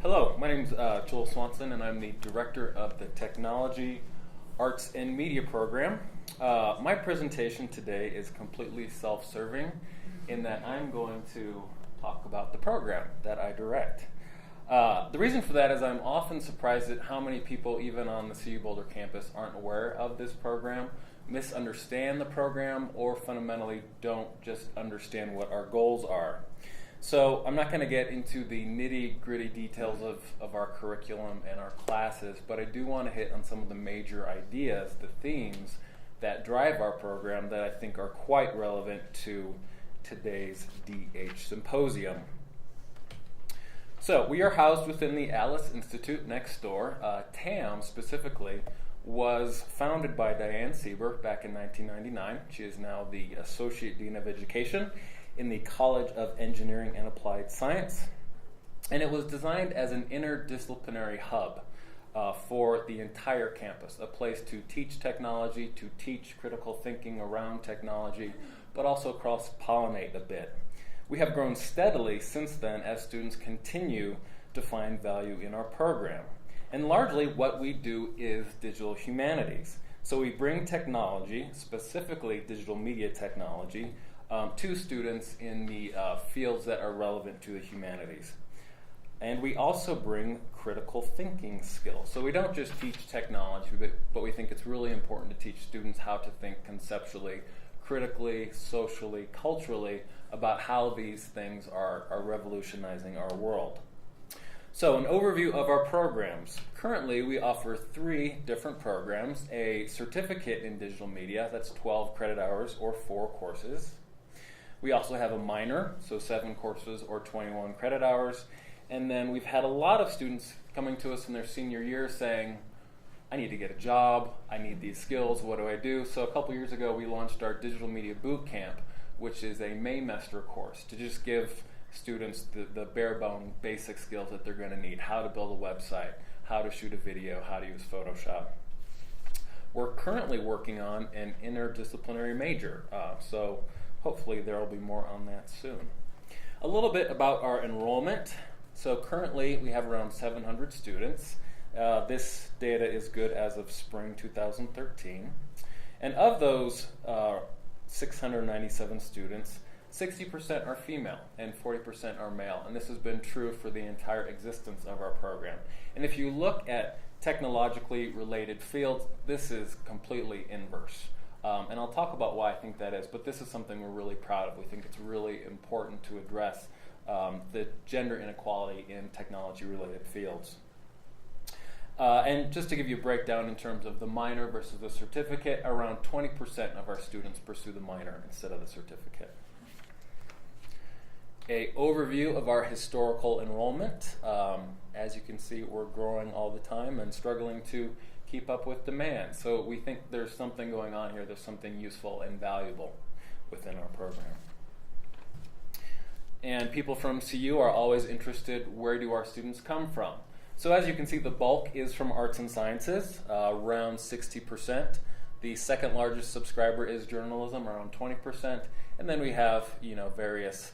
Hello, my name is Joel Swanson, and I'm the Director of the Technology, Arts, and Media program. My presentation today is completely self-serving in that I'm going to talk about the program that I direct. The reason for that is I'm often surprised at how many people, even on the CU Boulder campus, aren't aware of this program, misunderstand the program, or fundamentally don't just understand what our goals are. So I'm not going to get into the nitty-gritty details of our curriculum and our classes, but I do want to hit on some of the major ideas, the themes that drive our program that I think are quite relevant to today's DH Symposium. So we are housed within the Alice Institute next door. TAM specifically was founded by Diane Sieber back in 1999. She is now the Associate Dean of Education in the College of Engineering and Applied Science. And it was designed as an interdisciplinary hub for the entire campus, a place to teach technology, to teach critical thinking around technology, but also cross-pollinate a bit. We have grown steadily since then as students continue to find value in our program. And largely what we do is digital humanities. So we bring technology, specifically digital media technology, to students in the fields that are relevant to the humanities. And we also bring critical thinking skills. So we don't just teach technology, but we think it's really important to teach students how to think conceptually, critically, socially, culturally about how these things are revolutionizing our world. So an overview of our programs. Currently, we offer 3 different programs: a certificate in digital media, that's 12 credit hours or 4 courses. We also have a minor, so 7 courses or 21 credit hours. And then we've had a lot of students coming to us in their senior year saying, I need to get a job, I need these skills, what do I do? So a couple years ago we launched our Digital Media Boot Camp, which is a Maymester course to just give students the bare bone basic skills that they're going to need: how to build a website, how to shoot a video, how to use Photoshop. We're currently working on an interdisciplinary major, so hopefully there will be more on that soon. A little bit about our enrollment. So currently we have around 700 students. This data is good as of spring 2013. And of those 697 students, 60% are female and 40% are male. And this has been true for the entire existence of our program. And if you look at technologically related fields, this is completely inverse. And I'll talk about why I think that is, but this is something we're really proud of. We think it's really important to address the gender inequality in technology-related fields. And just to give you a breakdown in terms of the minor versus the certificate, around 20% of our students pursue the minor instead of the certificate. An overview of our historical enrollment. As you can see, we're growing all the time and struggling to keep up with demand. So we think there's something going on here. There's something useful and valuable within our program. And people from CU are always interested, where do our students come from? So as you can see, the bulk is from arts and sciences, around 60%. The second largest subscriber is journalism, around 20%. And then we have, various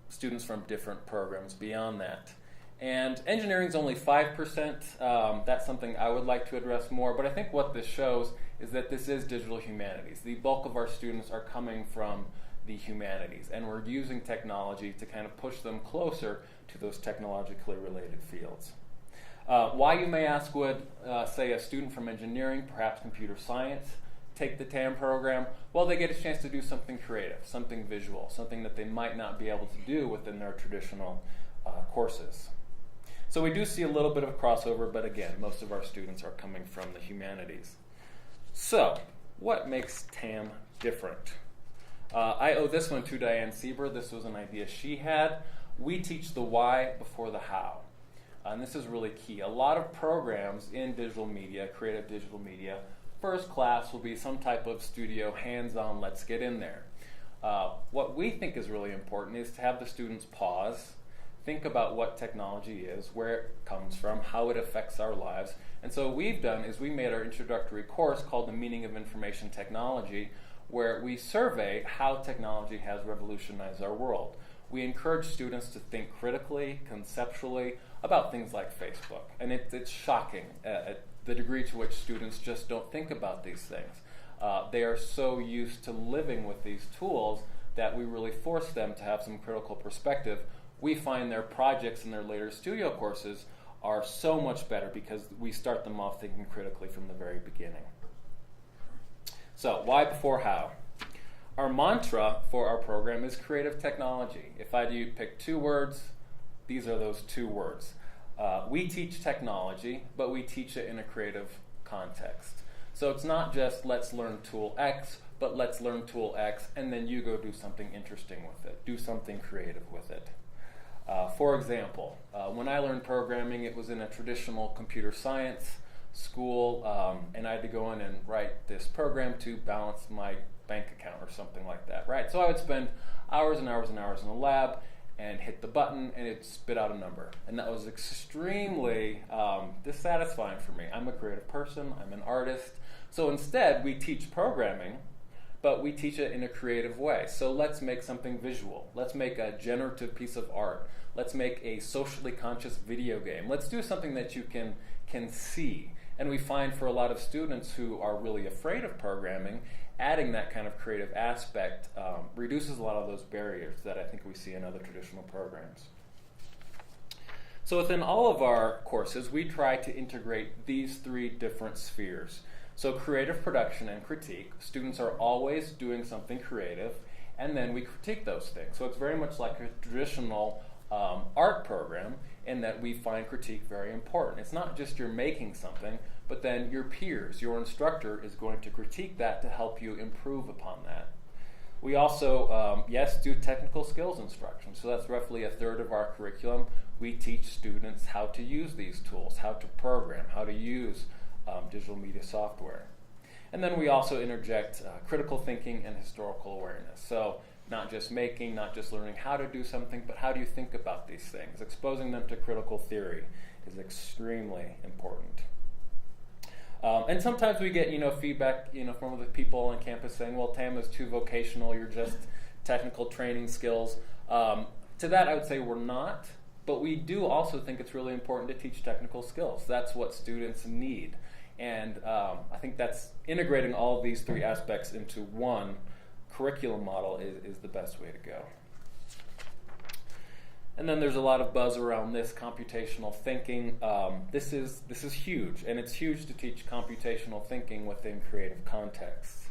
students from different programs beyond that. And engineering is only 5%. That's something I would like to address more. But I think what this shows is that this is digital humanities. The bulk of our students are coming from the humanities. And we're using technology to kind of push them closer to those technologically related fields. Why, you may ask, would, say, a student from engineering, perhaps computer science, take the TAM program? Well, they get a chance to do something creative, something visual, something that they might not be able to do within their traditional courses. So we do see a little bit of a crossover, but again, most of our students are coming from the humanities. So, what makes TAM different? I owe this one to Diane Sieber. This was an idea she had. We teach the why before the how. And this is really key. A lot of programs in digital media, creative digital media, first class will be some type of studio, hands-on, let's get in there. What we think is really important is to have the students pause, think about what technology is, where it comes from, how it affects our lives. And so what we've done is we made our introductory course called The Meaning of Information Technology, where we survey how technology has revolutionized our world. we encourage students to think critically, conceptually about things like Facebook. And it's shocking at the degree to which students just don't think about these things. They are so used to living with these tools that we really force them to have some critical perspective. We find their projects in their later studio courses are so much better because we start them off thinking critically from the very beginning. So, why before how? Our mantra for our program is creative technology. If I do pick 2 words, these are those 2 words. We teach technology, but we teach it in a creative context. So it's not just let's learn tool X, but let's learn tool X and then you go do something interesting with it, do something creative with it. For example, when I learned programming, it was in a traditional computer science school, and I had to go in and write this program to balance my bank account or something like that, right? So I would spend hours and hours and hours in the lab and hit the button and it'd spit out a number. And that was extremely dissatisfying for me. I'm a creative person, I'm an artist. So instead, we teach programming, but we teach it in a creative way. So let's make something visual. Let's make a generative piece of art. Let's make a socially conscious video game. Let's do something that you can see. And we find for a lot of students who are really afraid of programming, adding that kind of creative aspect reduces a lot of those barriers that I think we see in other traditional programs. So within all of our courses, we try to integrate these 3 different spheres. So creative production and critique, students are always doing something creative, and then we critique those things. So it's very much like a traditional art program in that we find critique very important. It's not just you're making something, but then your peers, your instructor is going to critique that to help you improve upon that. We also, yes, do technical skills instruction. So that's roughly 1/3 of our curriculum. We teach students how to use these tools, how to program, how to use digital media software. And then we also interject critical thinking and historical awareness. So not just making, not just learning how to do something, but how do you think about these things? Exposing them to critical theory is extremely important. And sometimes we get, feedback, from other people on campus saying, well, TAM is too vocational, you're just technical training skills. To that, I would say we're not, but we do also think it's really important to teach technical skills. That's what students need. And I think that's integrating all of these 3 aspects into one curriculum model is the best way to go. And then there's a lot of buzz around this computational thinking. This is huge, and it's huge to teach computational thinking within creative contexts.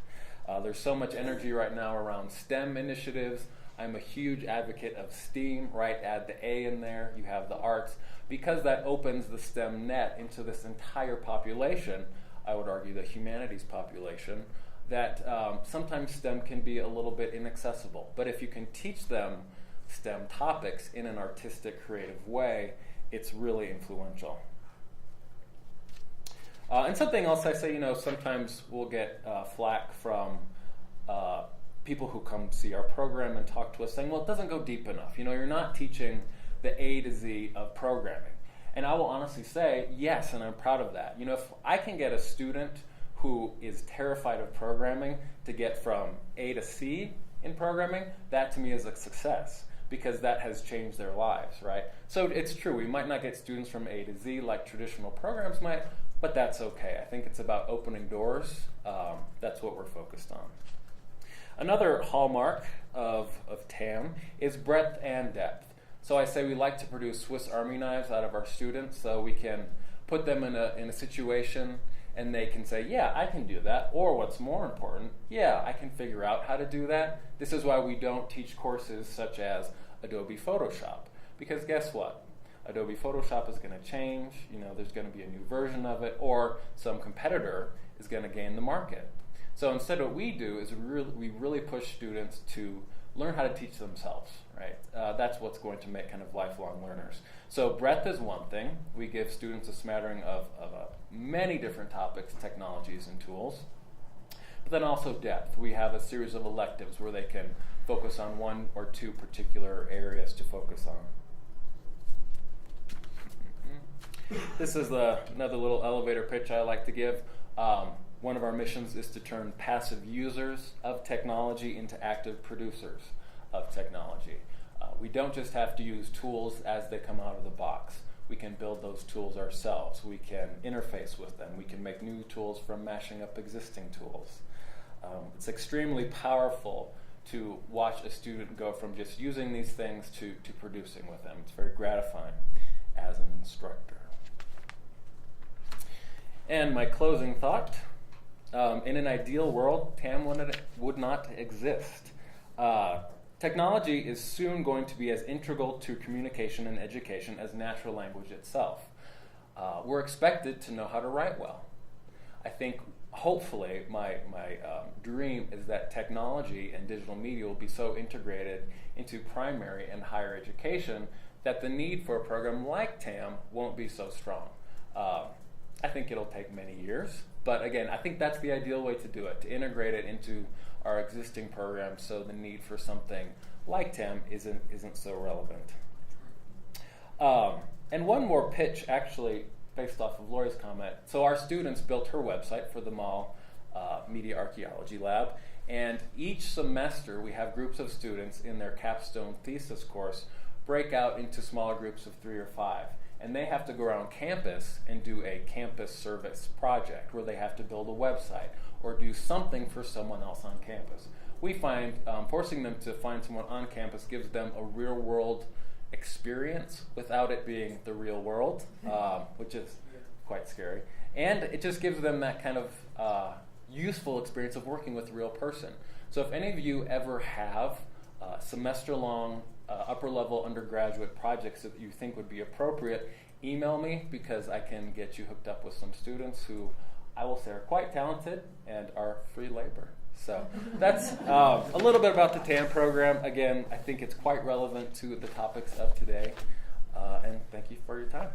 There's so much energy right now around STEM initiatives. I'm a huge advocate of STEAM, right? Add the A in there, you have the arts. Because that opens the STEM net into this entire population, I would argue the humanities population, that sometimes STEM can be a little bit inaccessible. But if you can teach them STEM topics in an artistic, creative way, it's really influential. And something else I say, sometimes we'll get flack from people who come see our program and talk to us saying, well, it doesn't go deep enough. You're not teaching the A to Z of programming. And I will honestly say, yes, and I'm proud of that. If I can get a student who is terrified of programming to get from A to C in programming, that to me is a success, because that has changed their lives, right? So it's true, we might not get students from A to Z like traditional programs might, but that's okay. I think it's about opening doors. That's what we're focused on. Another hallmark of TAM is breadth and depth. So I say we like to produce Swiss Army knives out of our students, so we can put them in a situation and they can say, yeah, I can do that. Or what's more important, yeah, I can figure out how to do that. This is why we don't teach courses such as Adobe Photoshop. Because guess what? Adobe Photoshop is going to change. There's going to be a new version of it, or some competitor is going to gain the market. So instead what we do is we really push students to learn how to teach themselves, right? That's what's going to make kind of lifelong learners. So breadth is one thing. We give students a smattering of many different topics, technologies, and tools. But then also depth. We have a series of electives where they can focus on 1 or 2 particular areas to focus on. This is another little elevator pitch I like to give. One of our missions is to turn passive users of technology into active producers of technology. We don't just have to use tools as they come out of the box. We can build those tools ourselves. We can interface with them. We can make new tools from mashing up existing tools. It's extremely powerful to watch a student go from just using these things to producing with them. It's very gratifying as an instructor. And my closing thought, in an ideal world, TAM would not exist. Technology is soon going to be as integral to communication and education as natural language itself. We're expected to know how to write well. I think, hopefully, my dream is that technology and digital media will be so integrated into primary and higher education that the need for a program like TAM won't be so strong. I think it'll take many years, but again, I think that's the ideal way to do it, to integrate it into our existing programs so the need for something like TAM isn't so relevant. And one more pitch, actually, based off of Lori's comment. So our students built her website for the Mall Media Archaeology Lab, and each semester we have groups of students in their capstone thesis course break out into smaller groups of 3 or 5. And they have to go around campus and do a campus service project where they have to build a website or do something for someone else on campus. We find forcing them to find someone on campus gives them a real-world experience without it being the real world, which is quite scary. And it just gives them that kind of useful experience of working with a real person. So if any of you ever have semester-long upper-level undergraduate projects that you think would be appropriate, email me because I can get you hooked up with some students who I will say are quite talented and are free labor. So that's a little bit about the TAM program. Again, I think it's quite relevant to the topics of today. And thank you for your time.